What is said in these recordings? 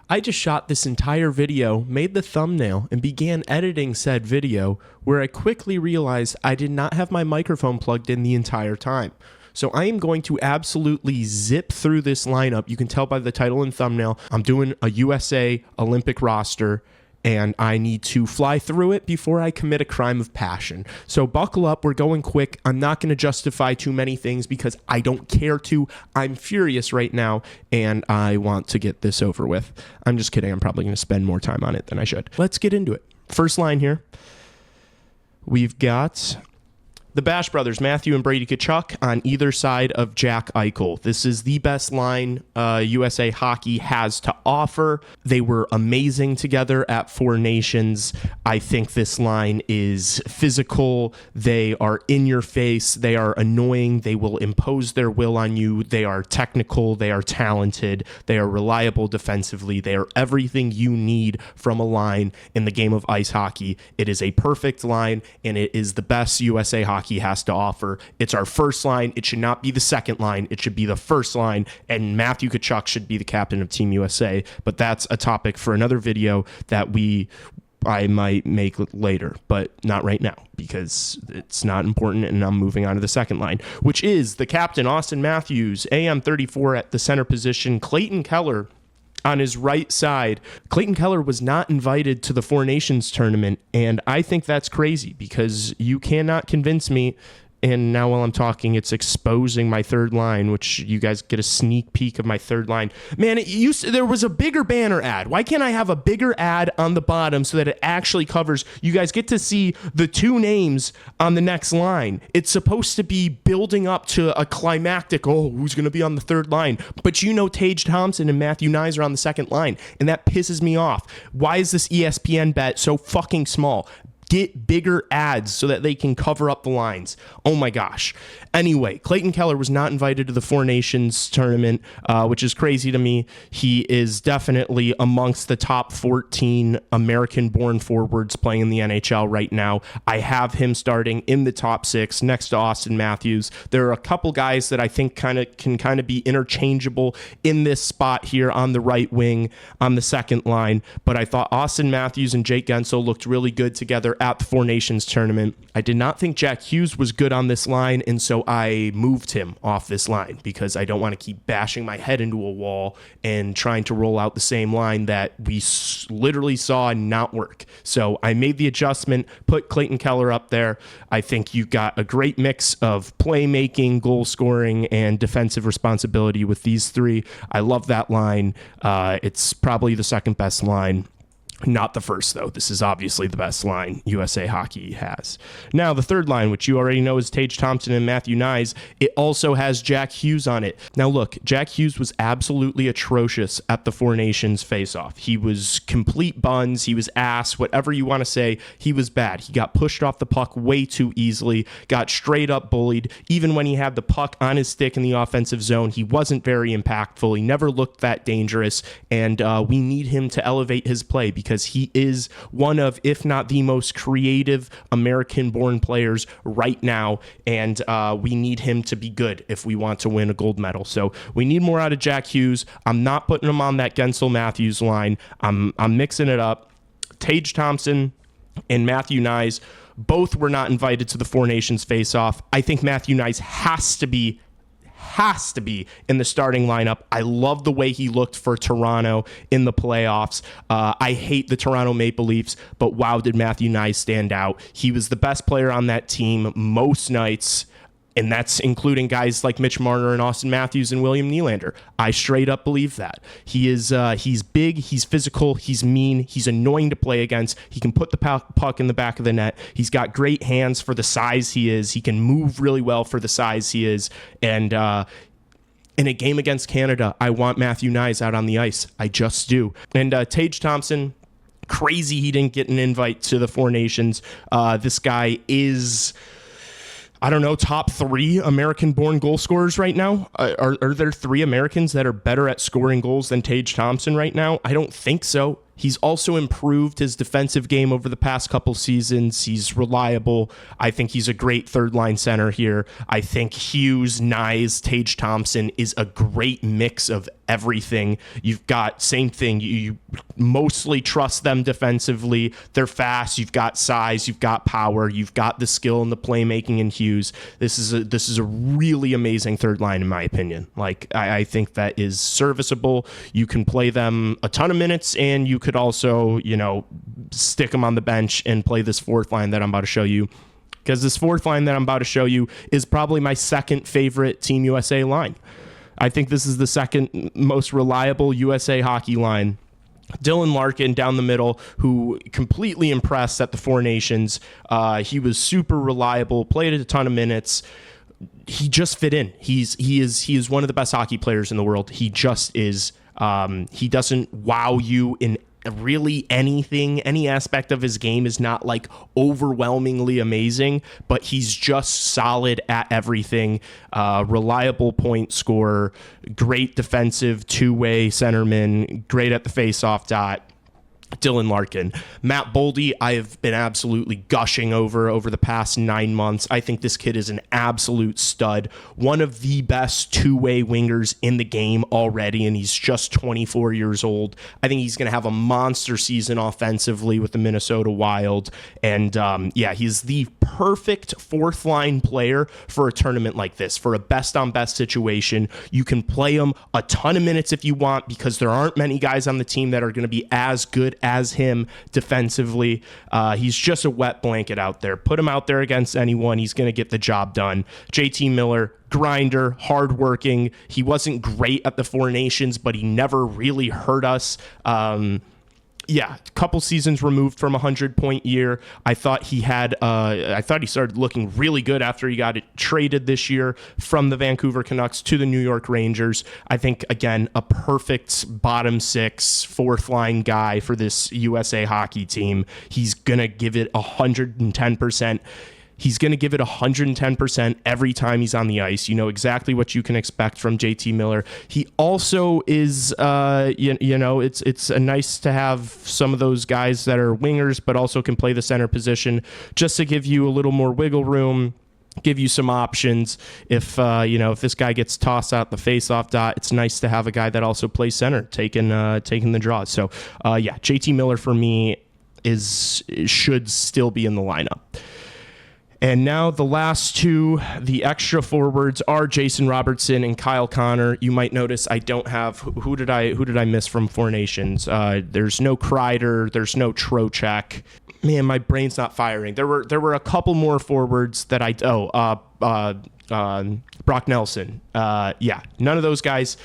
I just shot this entire video, made the thumbnail, and began editing said video, where I quickly realized I did not have my microphone plugged in the entire time. So I am going to absolutely zip through this lineup. You can tell by the title and thumbnail, I'm doing a USA Olympic roster, and I need to fly through it before I commit a crime of passion. So buckle up, we're going quick. I'm not going to justify too many things because I don't care to. I'm furious right now, and I want to get this over with. I'm just kidding. I'm probably going to spend more time on it than I should. Let's get into it. First line here. We've got the Bash brothers, Matthew and Brady Tkachuk, on either side of Jack Eichel. This is the best line USA Hockey has to offer. They were amazing together at Four Nations. I think this line is physical. They are in your face. They are annoying. They will impose their will on you. They are technical. They are talented. They are reliable defensively. They are everything you need from a line in the game of ice hockey. It is a perfect line, and it is the best USA Hockey has to offer. It's our first line. It should not be the second line. It should be the first line, and Matthew Tkachuk should be the captain of Team USA. But that's a topic for another video that I might make later, but not right now because it's not important, and I'm moving on to the second line, which is the captain, Austin Matthews, AM34 at the center position, Clayton Keller on his right side. Clayton Keller was not invited to the Four Nations tournament, and I think that's crazy because you cannot convince me. And now while I'm talking, it's exposing my third line, which you guys get a sneak peek of my third line. Man, there was a bigger banner ad. Why can't I have a bigger ad on the bottom so that it actually covers? You guys get to see the two names on the next line. It's supposed to be building up to a climactic, who's going to be on the third line? But Tage Thompson and Matthew Knies are on the second line, and that pisses me off. Why is this ESPN bet so fucking small? Get bigger ads so that they can cover up the lines. Oh my gosh. Anyway, Clayton Keller was not invited to the Four Nations tournament, which is crazy to me. He is definitely amongst the top 14 American-born forwards playing in the NHL right now. I have him starting in the top 6 next to Austin Matthews. There are a couple guys that I think can be interchangeable in this spot here on the right wing on the second line, but I thought Austin Matthews and Jake Guentzel looked really good together at the Four Nations tournament. I did not think Jack Hughes was good on this line, and so I moved him off this line because I don't want to keep bashing my head into a wall and trying to roll out the same line that we literally saw not work. So I made the adjustment, put Clayton Keller up there. I think you got a great mix of playmaking, goal scoring, and defensive responsibility with these three. I love that line. It's probably the second best line. Not the first, though. This is obviously the best line USA Hockey has. Now, the third line, which you already know is Tage Thompson and Matthew Knies, it also has Jack Hughes on it. Now, look, Jack Hughes was absolutely atrocious at the Four Nations face-off. He was complete buns. He was ass. Whatever you want to say, he was bad. He got pushed off the puck way too easily, got straight up bullied. Even when he had the puck on his stick in the offensive zone, he wasn't very impactful. He never looked that dangerous, and we need him to elevate his play because he is one of, if not the most creative American-born players right now, and we need him to be good if we want to win a gold medal. So we need more out of Jack Hughes. I'm not putting him on that Guentzel-Matthews line. I'm mixing it up. Tage Thompson and Matthew Knies both were not invited to the Four Nations face-off. I think Matthew Knies has to be in the starting lineup. I love the way he looked for Toronto in the playoffs. I hate the Toronto Maple Leafs, but wow, did Matthew Knies stand out. He was the best player on that team most nights, and that's including guys like Mitch Marner and Austin Matthews and William Nylander. I straight up believe that. He's big, he's physical, he's mean, he's annoying to play against. He can put the puck in the back of the net. He's got great hands for the size he is. He can move really well for the size he is. And in a game against Canada, I want Matthew Knies out on the ice. I just do. And Tage Thompson, crazy he didn't get an invite to the Four Nations. This guy is, I don't know, top 3 American-born goal scorers right now? Are there 3 Americans that are better at scoring goals than Tage Thompson right now? I don't think so. He's also improved his defensive game over the past couple seasons. He's reliable. I think he's a great third-line center here. I think Hughes, Knies, Tage Thompson is a great mix of everything. You've got same thing. You mostly trust them defensively. They're fast. You've got size. You've got power. You've got the skill and the playmaking in Hughes. This is a really amazing third line in my opinion. Like I think that is serviceable. You can play them a ton of minutes, and you could also stick them on the bench and play this fourth line that I'm about to show you. Because this fourth line that I'm about to show you is probably my second favorite Team USA line. I think this is the second most reliable USA hockey line. Dylan Larkin down the middle, who completely impressed at the Four Nations. He was super reliable, played a ton of minutes. He just fit in. He is one of the best hockey players in the world. He just is. He doesn't wow you in really anything. Any aspect of his game is not like overwhelmingly amazing, but he's just solid at everything. Reliable point scorer, great defensive two-way centerman, great at the face-off dot. Dylan Larkin. Matt Boldy, I have been absolutely gushing over the past 9 months. I think this kid is an absolute stud. One of the best two-way wingers in the game already, and he's just 24 years old. I think he's going to have a monster season offensively with the Minnesota Wild. And he's the perfect fourth-line player for a tournament like this, for a best-on-best situation. You can play him a ton of minutes if you want, because there aren't many guys on the team that are going to be as good as him defensively. He's just a wet blanket out there. Put him out there against anyone, he's going to get the job done. JT Miller, grinder, hardworking. He wasn't great at the Four Nations, but he never really hurt us. A couple seasons removed from a 100-point year. I thought he started looking really good after he got traded this year from the Vancouver Canucks to the New York Rangers. I think, again, a perfect bottom six, fourth line guy for this USA hockey team. He's going to give it 110%. He's going to give it 110% every time he's on the ice. You know exactly what you can expect from JT Miller. He also is, it's nice to have some of those guys that are wingers, but also can play the center position, just to give you a little more wiggle room, give you some options. If this guy gets tossed out the face-off dot, it's nice to have a guy that also plays center, taking the draw. So, JT Miller for me should still be in the lineup. And now the last two, the extra forwards, are Jason Robertson and Kyle Connor. You might notice I don't have who did I miss from Four Nations? There's no Kreider, there's no Trocheck. Man, my brain's not firing. There were a couple more forwards that Brock Nelson. None of those guys.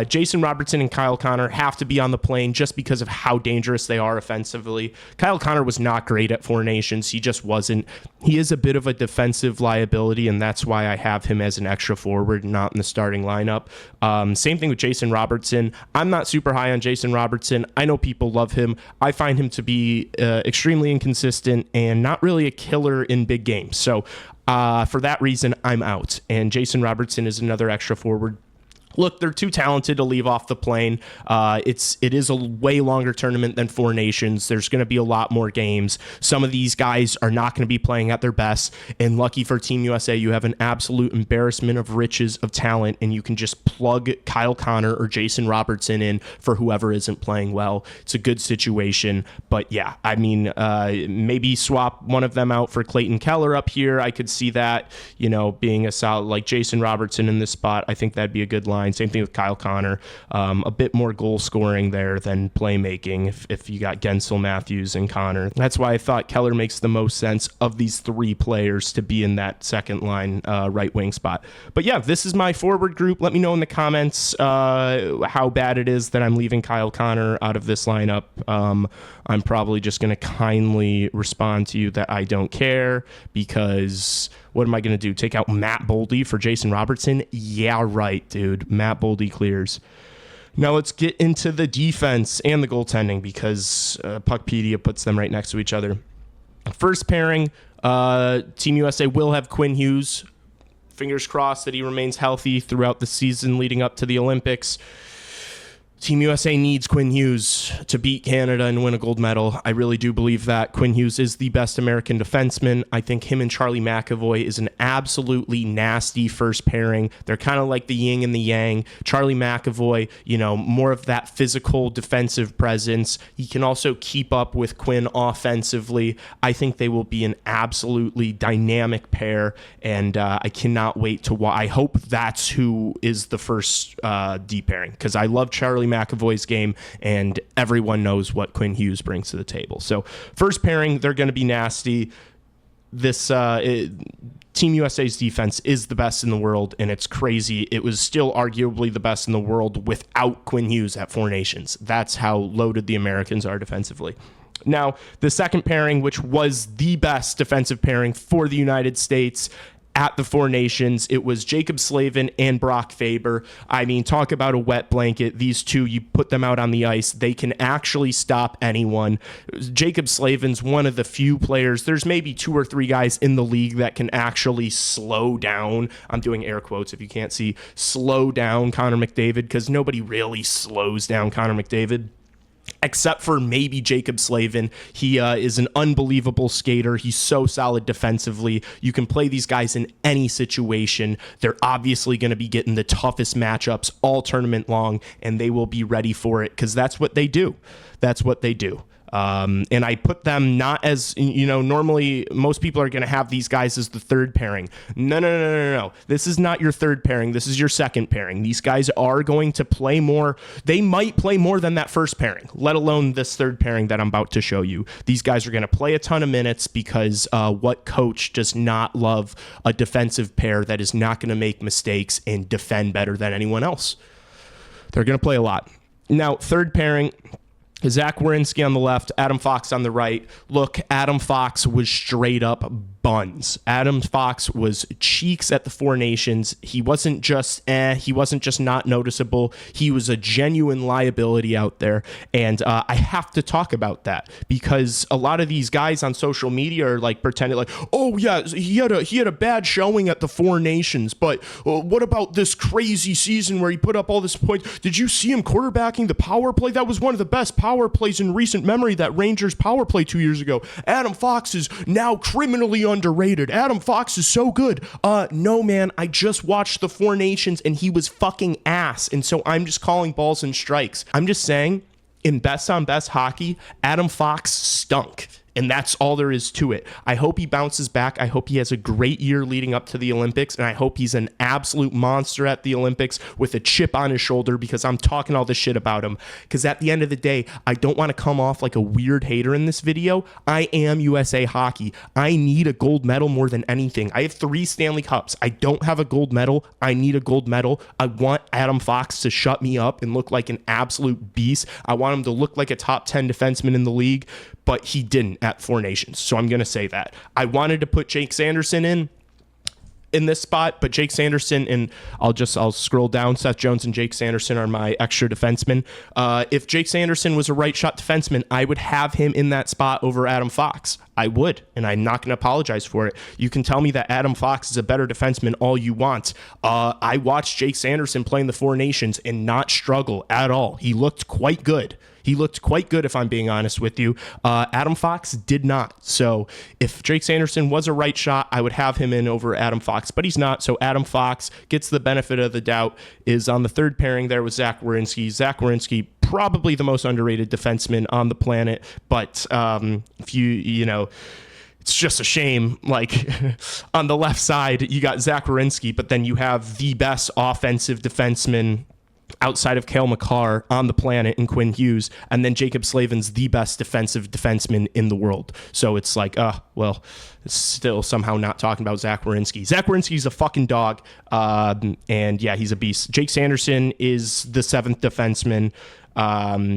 Jason Robertson and Kyle Connor have to be on the plane just because of how dangerous they are offensively. Kyle Connor was not great at Four Nations. He just wasn't. He is a bit of a defensive liability, and that's why I have him as an extra forward, not in the starting lineup. Same thing with Jason Robertson. I'm not super high on Jason Robertson. I know people love him. I find him to be extremely inconsistent and not really a killer in big games. So for that reason, I'm out. And Jason Robertson is another extra forward. Look, they're too talented to leave off the plane. It is a way longer tournament than Four Nations. There's going to be a lot more games. Some of these guys are not going to be playing at their best. And lucky for Team USA, you have an absolute embarrassment of riches of talent, and you can just plug Kyle Connor or Jason Robertson in for whoever isn't playing well. It's a good situation. But yeah, I mean, maybe swap one of them out for Clayton Keller up here. I could see that, being a solid, like Jason Robertson in this spot. I think that'd be a good line. Same thing with Kyle Connor. A bit more goal scoring there than playmaking if you got Gensel, Matthews, and Connor. That's why I thought Keller makes the most sense of these three players to be in that second line right wing spot. But yeah, this is my forward group. Let me know in the comments how bad it is that I'm leaving Kyle Connor out of this lineup. I'm probably just going to kindly respond to you that I don't care, because what am I going to do? Take out Matt Boldy for Jason Robertson? Yeah, right, dude. Matt Boldy clears. Now let's get into the defense and the goaltending, because Puckpedia puts them right next to each other. First pairing, Team USA will have Quinn Hughes. Fingers crossed that he remains healthy throughout the season leading up to the Olympics. Team USA needs Quinn Hughes to beat Canada and win a gold medal. I really do believe that. Quinn Hughes is the best American defenseman. I think him and Charlie McAvoy is an absolutely nasty first pairing. They're kind of like the yin and the yang. Charlie McAvoy, more of that physical defensive presence. He can also keep up with Quinn offensively. I think they will be an absolutely dynamic pair, and I cannot wait to watch. I hope that's who is the first D pairing, because I love Charlie McAvoy's game, and everyone knows what Quinn Hughes brings to the table. So first pairing, they're going to be nasty. This Team USA's defense is the best in the world, and it's crazy. It was still arguably the best in the world without Quinn Hughes at Four Nations. That's how loaded the Americans are defensively. Now, the second pairing, which was the best defensive pairing for the United States at the Four Nations, it was Jacob Slavin and Brock Faber. I mean, talk about a wet blanket. These two, you put them out on the ice, they can actually stop anyone. Jacob Slavin's one of the few players, there's maybe 2 or 3 guys in the league that can actually slow down, I'm doing air quotes if you can't see, slow down Connor McDavid, because nobody really slows down Connor McDavid, except for maybe Jacob Slavin. He is an unbelievable skater. He's so solid defensively. You can play these guys in any situation. They're obviously going to be getting the toughest matchups all tournament long, and they will be ready for it, because that's what they do. That's what they do. And I put them not as, normally most people are going to have these guys as the third pairing. No. This is not your third pairing. This is your second pairing. These guys are going to play more. They might play more than that first pairing, let alone this third pairing that I'm about to show you. These guys are going to play a ton of minutes, because what coach does not love a defensive pair that is not going to make mistakes and defend better than anyone else? They're going to play a lot. Now, third pairing, Zach Werenski on the left, Adam Fox on the right. Look, Adam Fox was straight up buns. Adam Fox was cheeks at the Four Nations. He wasn't just he wasn't just not noticeable. He was a genuine liability out there. And I have to talk about that, because a lot of these guys on social media are like pretending like, oh yeah, he had a bad showing at the Four Nations, but what about this crazy season where he put up all this points? Did you see him quarterbacking the power play? That was one of the best power plays in recent memory, that Rangers power play 2 years ago. Adam Fox is now criminally underrated. Adam Fox is so good. No, man, I just watched the Four Nations and he was fucking ass. And so I'm just calling balls and strikes. I'm just saying, in best on best hockey, Adam Fox stunk. And that's all there is to it. I hope he bounces back. I hope he has a great year leading up to the Olympics. And I hope he's an absolute monster at the Olympics with a chip on his shoulder, because I'm talking all this shit about him. Because at the end of the day, I don't want to come off like a weird hater in this video. I am USA Hockey. I need a gold medal more than anything. I have 3 Stanley Cups. I don't have a gold medal. I need a gold medal. I want Adam Fox to shut me up and look like an absolute beast. I want him to look like a top 10 defenseman in the league, but he didn't at Four Nations. So I'm going to say that. I wanted to put Jake Sanderson in this spot, but Jake Sanderson, and I'll scroll down. Seth Jones and Jake Sanderson are my extra defensemen. If Jake Sanderson was a right shot defenseman, I would have him in that spot over Adam Fox. I would, and I'm not going to apologize for it. You can tell me that Adam Fox is a better defenseman all you want. I watched Jake Sanderson play in the Four Nations and not struggle at all. He looked quite good. If I'm being honest with you. Adam Fox did not. So if Jake Sanderson was a right shot, I would have him in over Adam Fox, but he's not. So Adam Fox gets the benefit of the doubt, is on the third pairing there with Zach Werenski. Zach Werenski, probably the most underrated defenseman on the planet, but if it's just a shame, like on the left side, you got Zach Werenski, but then you have the best offensive defenseman outside of Cale Makar on the planet in Quinn Hughes, and then Jacob Slavin's the best defensive defenseman in the world. So it's like, it's still somehow not talking about Zach Werenski. Zach Werenski's a fucking dog, and yeah, he's a beast. Jake Sanderson is the 7th defenseman.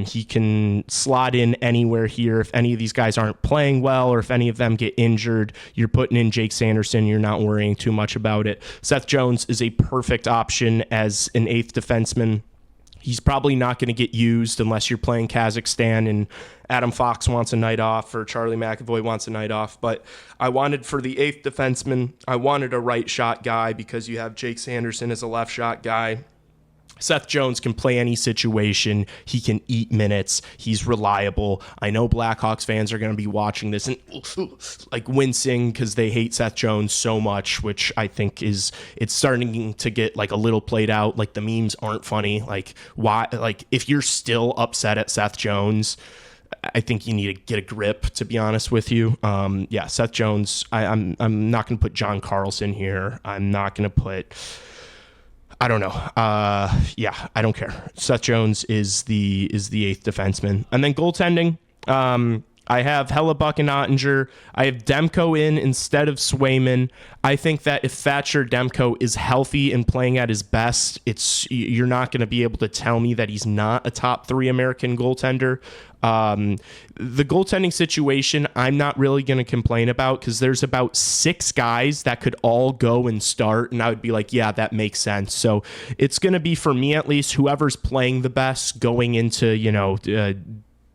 He can slot in anywhere here. If any of these guys aren't playing well, or if any of them get injured, you're putting in Jake Sanderson. You're not worrying too much about it. Seth Jones is a perfect option as an 8th defenseman. He's probably not going to get used unless you're playing Kazakhstan and Adam Fox wants a night off, or Charlie McAvoy wants a night off. But I wanted, for the 8th defenseman, I wanted a right shot guy, because you have Jake Sanderson as a left shot guy. Seth Jones can play any situation. He can eat minutes. He's reliable. I know Blackhawks fans are going to be watching this and like wincing because they hate Seth Jones so much, which I think it's starting to get like a little played out. Like the memes aren't funny. Like why? Like if you're still upset at Seth Jones, I think you need to get a grip, to be honest with you. Seth Jones. I'm not going to put John Carlson here. I'm not going to put. I don't know. I don't care. Seth Jones is the eighth defenseman. And then goaltending, I have Hellebuck and Ottinger. I have Demko in instead of Swayman. I think that if Thatcher Demko is healthy and playing at his best, you're not going to be able to tell me that he's not a top 3 American goaltender. The goaltending situation, I'm not really going to complain about because there's about 6 guys that could all go and start, and I would be like, yeah, that makes sense. So it's going to be, for me at least, whoever's playing the best going into,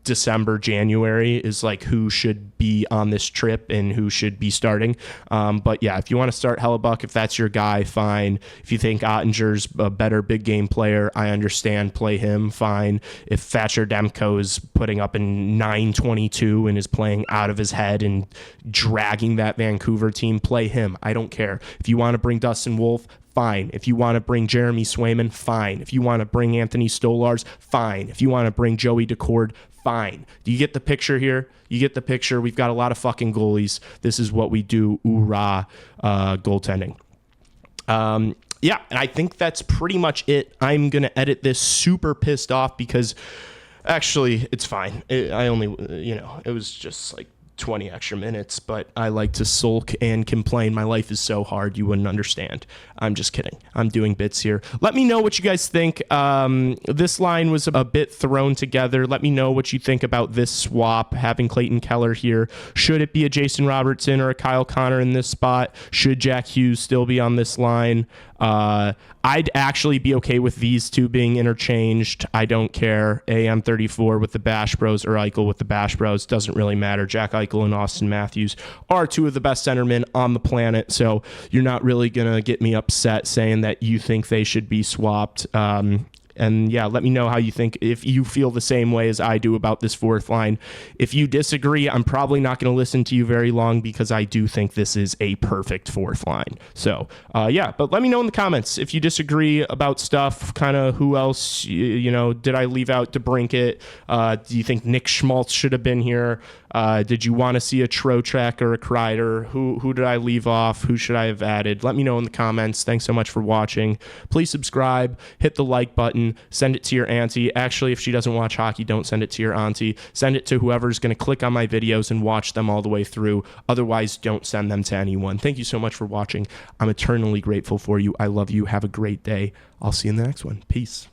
December, January is like who should be on this trip and who should be starting. But yeah, if you want to start Hellebuck, if that's your guy, fine. If you think Ottinger's a better big game player, I understand, play him, fine. If Thatcher Demko is putting up in 922 and is playing out of his head and dragging that Vancouver team, play him. I don't care. If you want to bring Dustin Wolf, fine. If you want to bring Jeremy Swayman, fine. If you want to bring Anthony Stolars, fine. If you want to bring Joey Decord, fine. Do you get the picture here? You get the picture. We've got a lot of fucking goalies. This is what we do. Oorah, goaltending. And I think that's pretty much it. I'm going to edit this super pissed off because actually it's fine. It was just like 20 extra minutes, but I like to sulk and complain. My life is so hard, you wouldn't understand. I'm just kidding. I'm doing bits here. Let me know what you guys think. This line was a bit thrown together. Let me know what you think about this swap, having Clayton Keller here. Should it be a Jason Robertson or a Kyle Connor in this spot? Should Jack Hughes still be on this line? I'd actually be okay with these two being interchanged. I don't care. AM34 with the Bash Bros or Eichel with the Bash Bros. Doesn't really matter. Jack Eichel and Austin Matthews are 2 of the best centermen on the planet, so you're not really going to get me upset saying that you think they should be swapped. And yeah, let me know how you think, if you feel the same way as I do about this fourth line. If you disagree, I'm probably not going to listen to you very long because I do think this is a perfect fourth line. So but let me know in the comments if you disagree about stuff, kind of who else, did I leave out DeBrincat? Do you think Nick Schmaltz should have been here? Did you want to see a Trocheck or a Kreider? Who did I leave off? Who should I have added? Let me know in the comments. Thanks so much for watching. Please subscribe, hit the like button, send it to your auntie. Actually, if she doesn't watch hockey, don't send it to your auntie. Send it to whoever's going to click on my videos and watch them all the way through. Otherwise, don't send them to anyone. Thank you so much for watching. I'm eternally grateful for you. I love you. Have a great day. I'll see you in the next one. Peace.